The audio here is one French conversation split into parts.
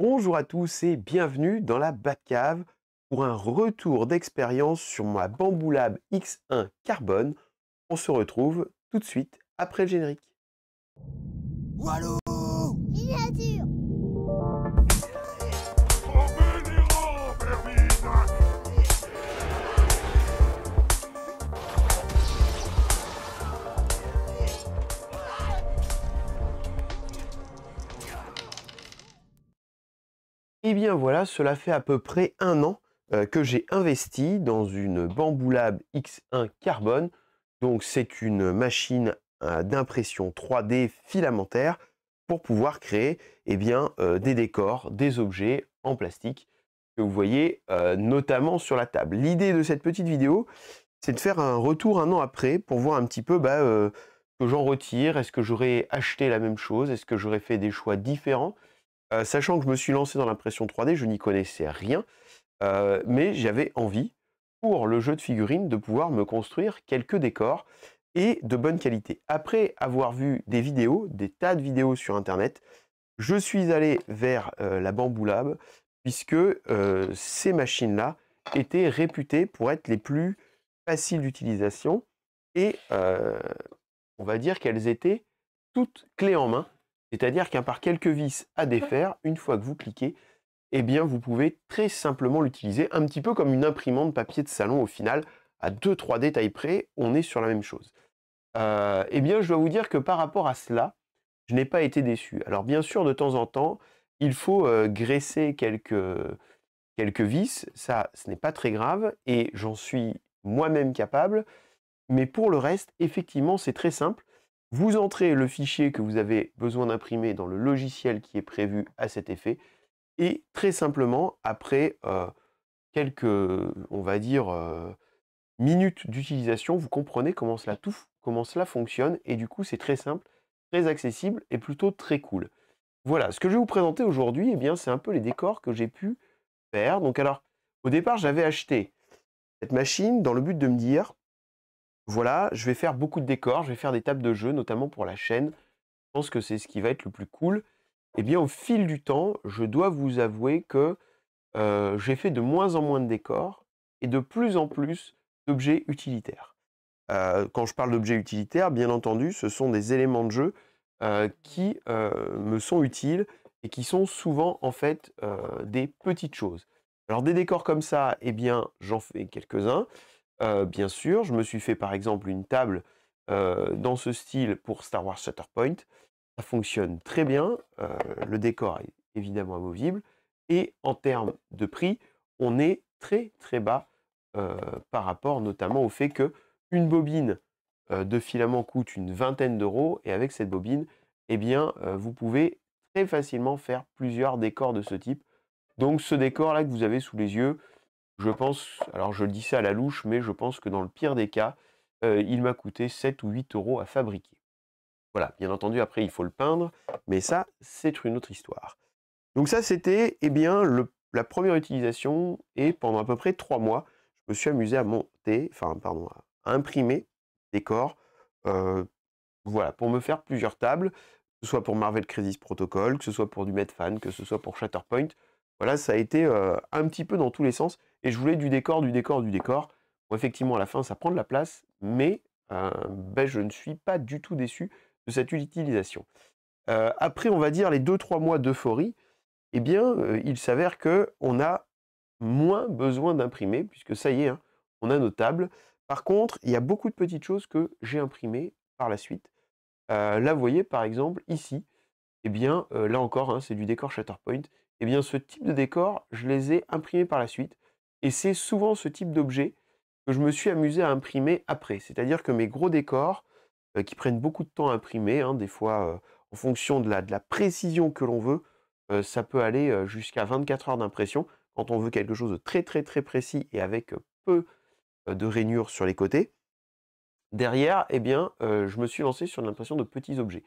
Bonjour à tous et bienvenue dans la Batcave pour un retour d'expérience sur ma Bamboo Lab X1 Carbone. On se retrouve tout de suite après le générique. Walou Miniature. Et bien voilà, cela fait à peu près un an que j'ai investi dans une Bamboo Lab X1 Carbone. Donc c'est une machine d'impression 3D filamentaire pour pouvoir créer des décors, des objets en plastique que vous voyez notamment sur la table. L'idée de cette petite vidéo, c'est de faire un retour un an après pour voir un petit peu que j'en retire. Est-ce que j'aurais acheté la même chose? Est-ce que j'aurais fait des choix différents? Sachant que je me suis lancé dans l'impression 3D, je n'y connaissais rien, mais j'avais envie, pour le jeu de figurines, de pouvoir me construire quelques décors et de bonne qualité. Après avoir vu des vidéos, des tas de vidéos sur internet, je suis allé vers la Bamboo Lab, puisque ces machines-là étaient réputées pour être les plus faciles d'utilisation et on va dire qu'elles étaient toutes clés en main. C'est-à-dire qu'à part quelques vis à défaire, une fois que vous cliquez, eh bien vous pouvez très simplement l'utiliser, un petit peu comme une imprimante papier de salon au final, à 2-3 détails près, on est sur la même chose. Eh bien je dois vous dire que par rapport à cela, je n'ai pas été déçu. Alors bien sûr, de temps en temps, il faut graisser quelques vis, ça ce n'est pas très grave, et j'en suis moi-même capable, mais pour le reste, effectivement, c'est très simple. Vous entrez le fichier que vous avez besoin d'imprimer dans le logiciel qui est prévu à cet effet. Et très simplement, après quelques, on va dire, minutes d'utilisation, vous comprenez comment cela fonctionne. Et du coup, c'est très simple, très accessible et plutôt très cool. Voilà, ce que je vais vous présenter aujourd'hui, eh bien, c'est un peu les décors que j'ai pu faire. Donc alors, au départ, j'avais acheté cette machine dans le but de me dire, voilà, je vais faire beaucoup de décors, je vais faire des tables de jeu, notamment pour la chaîne. Je pense que c'est ce qui va être le plus cool. Eh bien, au fil du temps, je dois vous avouer que j'ai fait de moins en moins de décors et de plus en plus d'objets utilitaires. Quand je parle d'objets utilitaires, bien entendu, ce sont des éléments de jeu qui me sont utiles et qui sont souvent en fait des petites choses. Alors des décors comme ça, eh bien, j'en fais quelques-uns. Bien sûr, je me suis fait par exemple une table dans ce style pour Star Wars Shatterpoint. Ça fonctionne très bien, le décor est évidemment amovible et en termes de prix, on est très, très bas, par rapport notamment au fait que une bobine, de filament coûte une vingtaine d'euros et avec cette bobine, eh bien, vous pouvez très facilement faire plusieurs décors de ce type. Donc ce décor-là que vous avez sous les yeux, je pense, alors je le dis ça à la louche, mais je pense que dans le pire des cas, il m'a coûté 7 ou 8 euros à fabriquer. Voilà, bien entendu, après, il faut le peindre, mais ça, c'est une autre histoire. Donc ça, c'était eh bien, la première utilisation, et pendant à peu près 3 mois, je me suis amusé à monter, enfin, pardon, à imprimer des décors, voilà, pour me faire plusieurs tables, que ce soit pour Marvel Crisis Protocol, que ce soit pour du Medfan, que ce soit pour Shatterpoint. Voilà, ça a été un petit peu dans tous les sens, et je voulais du décor, du décor, du décor. Bon, effectivement, à la fin, ça prend de la place, mais je ne suis pas du tout déçu de cette utilisation. Après, on va dire les 2-3 mois d'euphorie, eh bien, il s'avère qu'on a moins besoin d'imprimer, puisque ça y est, hein, on a nos tables. Par contre, il y a beaucoup de petites choses que j'ai imprimées par la suite. Là, vous voyez, par exemple, ici, eh bien, là encore, hein, c'est du décor Shatterpoint. Eh bien, ce type de décor, je les ai imprimés par la suite. Et c'est souvent ce type d'objet que je me suis amusé à imprimer après. C'est-à-dire que mes gros décors, qui prennent beaucoup de temps à imprimer, hein, des fois, en fonction de la précision que l'on veut, ça peut aller jusqu'à 24 heures d'impression, quand on veut quelque chose de très, très, très précis et avec peu de rainures sur les côtés. Derrière, eh bien, je me suis lancé sur l'impression de petits objets.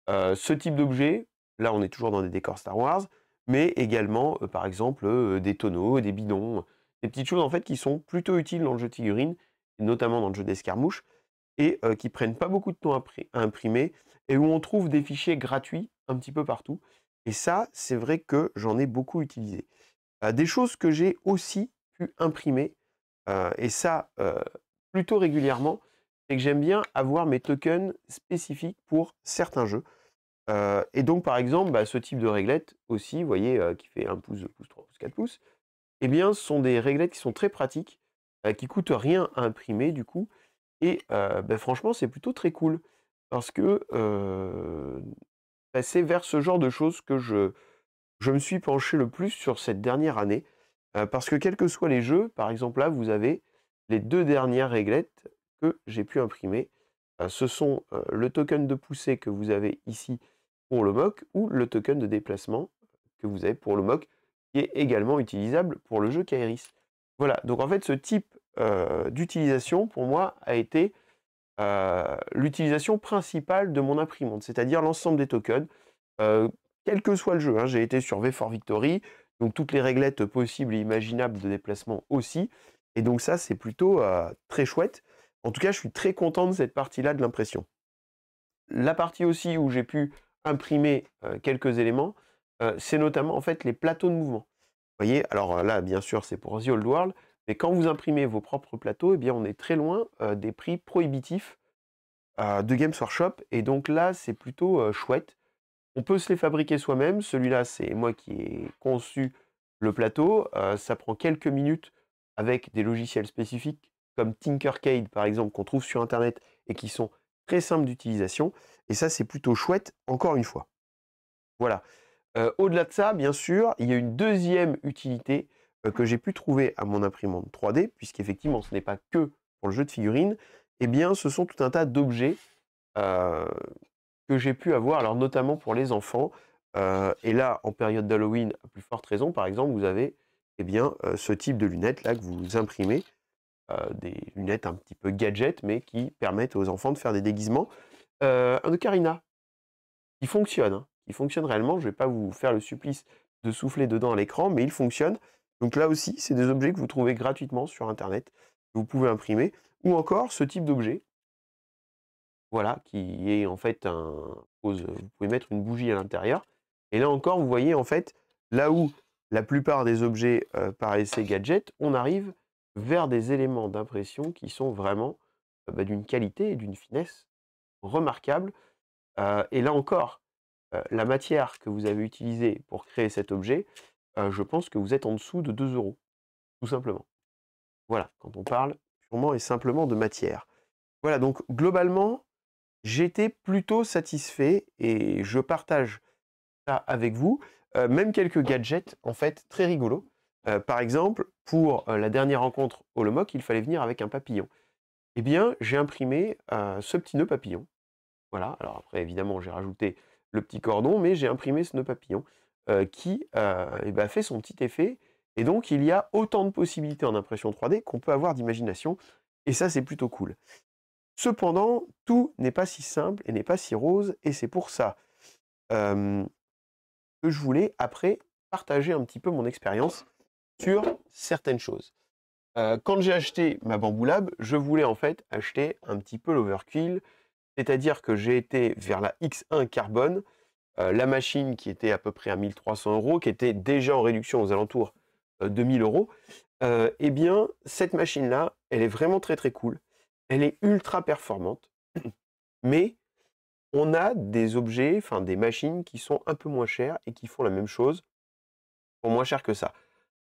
Ce type d'objet, là, on est toujours dans des décors Star Wars, mais également, par exemple, des tonneaux, des bidons, des petites choses, en fait, qui sont plutôt utiles dans le jeu de figurines, et notamment dans le jeu d'escarmouche, et qui prennent pas beaucoup de temps à imprimer, et où on trouve des fichiers gratuits un petit peu partout. Et ça, c'est vrai que j'en ai beaucoup utilisé. Des choses que j'ai aussi pu imprimer, et ça, plutôt régulièrement, c'est que j'aime bien avoir mes tokens spécifiques pour certains jeux. Et donc par exemple, bah, ce type de réglette aussi, vous voyez, qui fait 1 pouce, 2 pouces, 3 pouces, 4 pouces, eh bien, ce sont des réglettes qui sont très pratiques, qui coûtent rien à imprimer du coup et bah, franchement, c'est plutôt très cool parce que, bah, c'est vers ce genre de choses que je me suis penché le plus sur cette dernière année, parce que quels que soient les jeux, par exemple là, vous avez les 2 dernières réglettes que j'ai pu imprimer. Ce sont, le token de poussée que vous avez ici pour le mock ou le token de déplacement que vous avez pour le mock, qui est également utilisable pour le jeu Kairis. Voilà, donc en fait ce type, d'utilisation pour moi a été, l'utilisation principale de mon imprimante, c'est-à-dire l'ensemble des tokens, heu, quel que soit le jeu, hein. J'ai été sur V for Victory, donc toutes les réglettes possibles et imaginables de déplacement aussi et donc ça, c'est plutôt, très chouette. En tout cas, je suis très content de cette partie-là de l'impression. La partie aussi où j'ai pu imprimer, quelques éléments, c'est notamment, en fait, les plateaux de mouvement. Vous voyez? Alors, là, bien sûr, c'est pour The Old World, mais quand vous imprimez vos propres plateaux, eh bien, on est très loin, des prix prohibitifs, de Games Workshop et donc là, c'est plutôt, chouette. On peut se les fabriquer soi-même. Celui-là, c'est moi qui ai conçu le plateau. Ça prend quelques minutes avec des logiciels spécifiques comme Tinkercad, par exemple, qu'on trouve sur internet et qui sont très simples d'utilisation et ça, c'est plutôt chouette, encore une fois. Voilà. Au-delà de ça, bien sûr, il y a une deuxième utilité, que j'ai pu trouver à mon imprimante 3D, puisqu'effectivement, ce n'est pas que pour le jeu de figurines. Eh bien, ce sont tout un tas d'objets, heu, que j'ai pu avoir, alors notamment pour les enfants, et là, en période d'Halloween, à plus forte raison, par exemple, vous avez, eh bien, ce type de lunettes là que vous imprimez, des lunettes un petit peu gadget, mais qui permettent aux enfants de faire des déguisements. Un ocarina, qui fonctionne, hein, qui fonctionne réellement. Je ne vais pas vous faire le supplice de souffler dedans à l'écran, mais il fonctionne. Donc là aussi, c'est des objets que vous trouvez gratuitement sur internet, que vous pouvez imprimer, ou encore ce type d'objet, voilà, qui est en fait vous pouvez mettre une bougie à l'intérieur et là encore, vous voyez, en fait, là où la plupart des objets, paraissaient gadgets, on arrive vers des éléments d'impression qui sont vraiment, bah, d'une qualité et d'une finesse remarquables, et là encore, la matière que vous avez utilisée pour créer cet objet, je pense que vous êtes en dessous de 2 €, tout simplement. Voilà, quand on parle purement et simplement de matière. Voilà, donc globalement, j'étais plutôt satisfait et je partage ça avec vous. Même quelques gadgets, en fait, très rigolos. Par exemple, pour, la dernière rencontre au Holomoc, il fallait venir avec un papillon. Eh bien, j'ai imprimé, ce petit nœud papillon. Voilà, alors après évidemment, j'ai rajouté le petit cordon, mais j'ai imprimé ce nœud papillon, qui, et bah, fait son petit effet et donc il y a autant de possibilités en impression 3D qu'on peut avoir d'imagination et ça, c'est plutôt cool. Cependant, tout n'est pas si simple et n'est pas si rose et c'est pour ça, hem, que je voulais après partager un petit peu mon expérience sur certaines choses. Quand j'ai acheté ma Bambu Lab, je voulais en fait acheter un petit peu l'overkill, c'est-à-dire que j'ai été vers la X1 Carbone, la machine qui était à peu près à 1 300 €, qui était déjà en réduction aux alentours, de 1 000 €. Et bien, cette machine-là, elle est vraiment très, très cool. Elle est ultra performante, mais on a des objets, enfin des machines qui sont un peu moins chères et qui font la même chose pour moins cher que ça.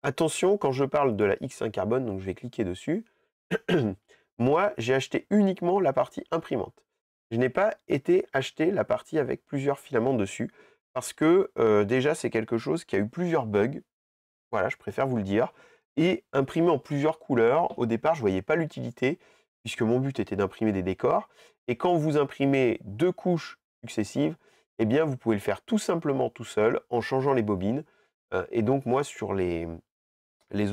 Attention, quand je parle de la X1 Carbone, donc je vais cliquer dessus, moi, j'ai acheté uniquement la partie imprimante. Je n'ai pas été acheter la partie avec plusieurs filaments dessus parce que, déjà, c'est quelque chose qui a eu plusieurs bugs. Voilà, je préfère vous le dire et imprimer en plusieurs couleurs, au départ, je ne voyais pas l'utilité puisque mon but était d'imprimer des décors et quand vous imprimez 2 couches successives, eh bien, vous pouvez le faire tout simplement tout seul en changeant les bobines, et donc moi, sur les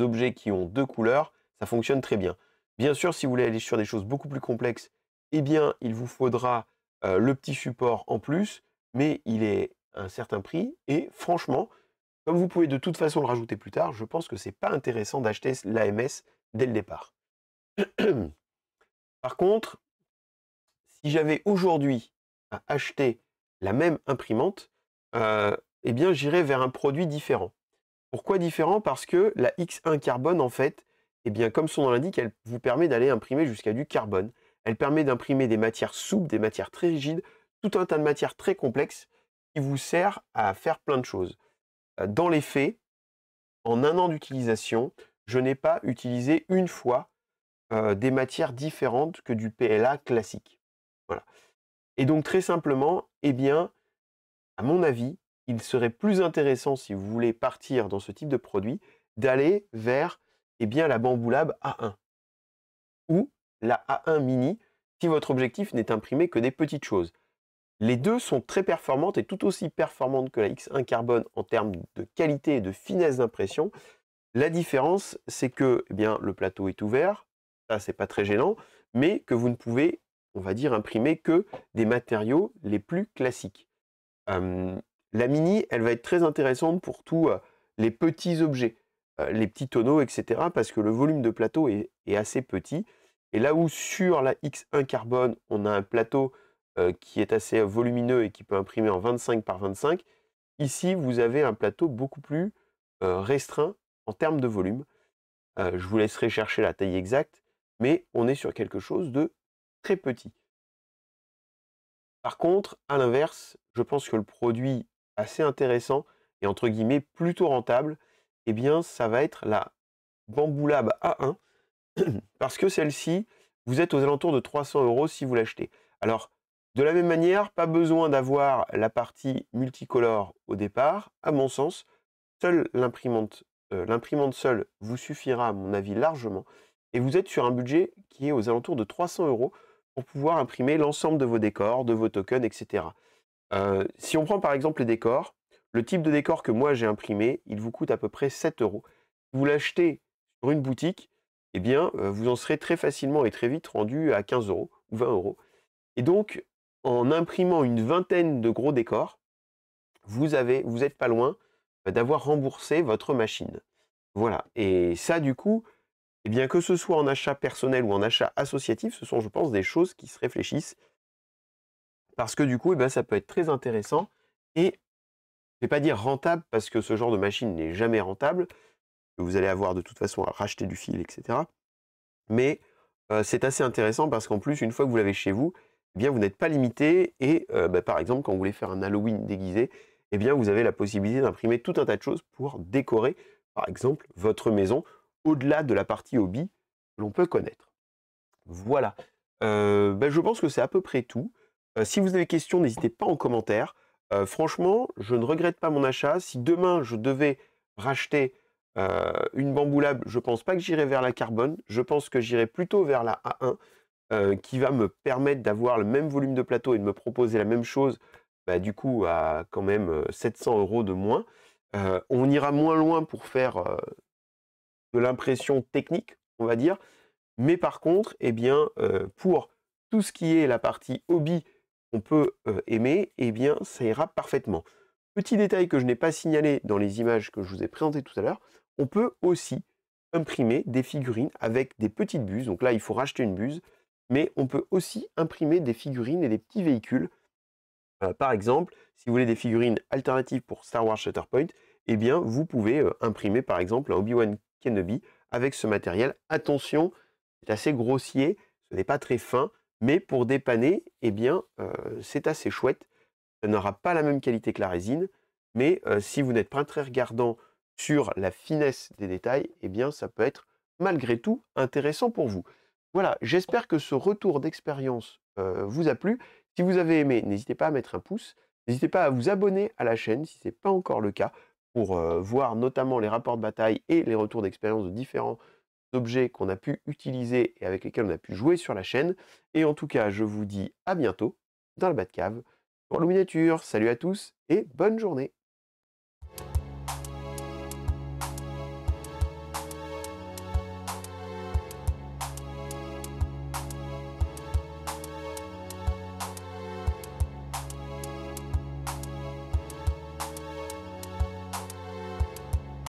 objets qui ont 2 couleurs, ça fonctionne très bien. Bien sûr, si vous voulez aller sur des choses beaucoup plus complexes, eh bien, il vous faudra, le petit support en plus, mais il est à un certain prix et franchement, comme vous pouvez de toute façon le rajouter plus tard, je pense que c'est pas intéressant d'acheter l'AMS dès le départ. Par contre, si j'avais aujourd'hui à acheter la même imprimante, eh bien, j'irai vers un produit différent. Pourquoi différent? Parce que la X1 carbone, en fait, eh bien, comme son nom l'indique, elle vous permet d'aller imprimer jusqu'à du carbone. Elle permet d'imprimer des matières souples, des matières très rigides, tout un tas de matières très complexes qui vous sert à faire plein de choses. Dans les faits, en un an d'utilisation, je n'ai pas utilisé une fois des matières différentes que du PLA classique. Voilà. Et donc très simplement, eh bien, à mon avis, il serait plus intéressant, si vous voulez partir dans ce type de produit, d'aller vers eh bien, la Bamboo Lab A1 ou la A1 Mini, si votre objectif n'est d'imprimer que des petites choses. Les deux sont très performantes et tout aussi performantes que la X1 Carbone en termes de qualité et de finesse d'impression. La différence, c'est que eh bien, le plateau est ouvert, ça c'est pas très gênant, mais que vous ne pouvez, on va dire, imprimer que des matériaux les plus classiques. La Mini, elle va être très intéressante pour tous les petits objets, les petits tonneaux, etc. parce que le volume de plateau est assez petit. Et là où sur la X1 Carbone, on a un plateau qui est assez volumineux et qui peut imprimer en 25 par 25, ici, vous avez un plateau beaucoup plus restreint en termes de volume. Je vous laisserai chercher la taille exacte, mais on est sur quelque chose de très petit. Par contre, à l'inverse, je pense que le produit assez intéressant et entre guillemets plutôt rentable, eh bien, ça va être la Bamboo Lab A1 parce que celle-ci, vous êtes aux alentours de 300 € si vous l'achetez. Alors, de la même manière, pas besoin d'avoir la partie multicolore au départ. À mon sens, seule l'imprimante seule vous suffira, à mon avis, largement. Et vous êtes sur un budget qui est aux alentours de 300 € pour pouvoir imprimer l'ensemble de vos décors, de vos tokens, etc. Si on prend par exemple les décors, le type de décor que moi j'ai imprimé, il vous coûte à peu près 7 €. Si vous l'achetez sur une boutique, eh bien, vous en serez très facilement et très vite rendu à 15 € ou 20 €. Et donc, en imprimant une vingtaine de gros décors, vous êtes pas loin d'avoir remboursé votre machine. Voilà. Et ça, du coup, eh bien, que ce soit en achat personnel ou en achat associatif, ce sont, je pense, des choses qui se réfléchissent. Parce que du coup, eh ben, ça peut être très intéressant et je vais pas dire rentable parce que ce genre de machine n'est jamais rentable, que vous allez avoir de toute façon à racheter du fil, etc. Mais c'est assez intéressant parce qu'en plus, une fois que vous l'avez chez vous, eh bien, vous n'êtes pas limité et par exemple, quand vous voulez faire un Halloween déguisé, eh bien, vous avez la possibilité d'imprimer tout un tas de choses pour décorer, par exemple, votre maison au-delà de la partie hobby que l'on peut connaître. Voilà. Je pense que c'est à peu près tout. Si vous avez des questions, n'hésitez pas en commentaire. Franchement, je ne regrette pas mon achat. Si demain je devais racheter, une Bamboo Lab, je pense pas que j'irai vers la carbone. Je pense que j'irai plutôt vers la A1, qui va me permettre d'avoir le même volume de plateau et de me proposer la même chose, du coup à quand même, 700 € de moins. On ira moins loin pour faire, de l'impression technique, on va dire. Mais par contre, eh bien, pour tout ce qui est la partie hobby qu'on peut, aimer, eh bien, ça ira parfaitement. Petit détail que je n'ai pas signalé dans les images que je vous ai présentées tout à l'heure, on peut aussi imprimer des figurines avec des petites buses. Donc là, il faut racheter une buse, mais on peut aussi imprimer des figurines et des petits véhicules. Par exemple, si vous voulez des figurines alternatives pour Star Wars Shatterpoint, eh bien, vous pouvez, imprimer, par exemple, un Obi-Wan Kenobi avec ce matériel. Attention, c'est assez grossier, ce n'est pas très fin, mais pour dépanner, eh bien, c'est assez chouette. Ça n'aura pas la même qualité que la résine, mais si vous n'êtes pas très regardant sur la finesse des détails, eh bien, ça peut être malgré tout intéressant pour vous. Voilà, j'espère que ce retour d'expérience, vous a plu. Si vous avez aimé, n'hésitez pas à mettre un pouce. N'hésitez pas à vous abonner à la chaîne si ce n'est pas encore le cas, pour voir notamment les rapports de bataille et les retours d'expérience de différents objets qu'on a pu utiliser et avec lesquels on a pu jouer sur la chaîne. Et en tout cas, je vous dis à bientôt dans la Batcave pour l'Illuminature. Salut à tous et bonne journée.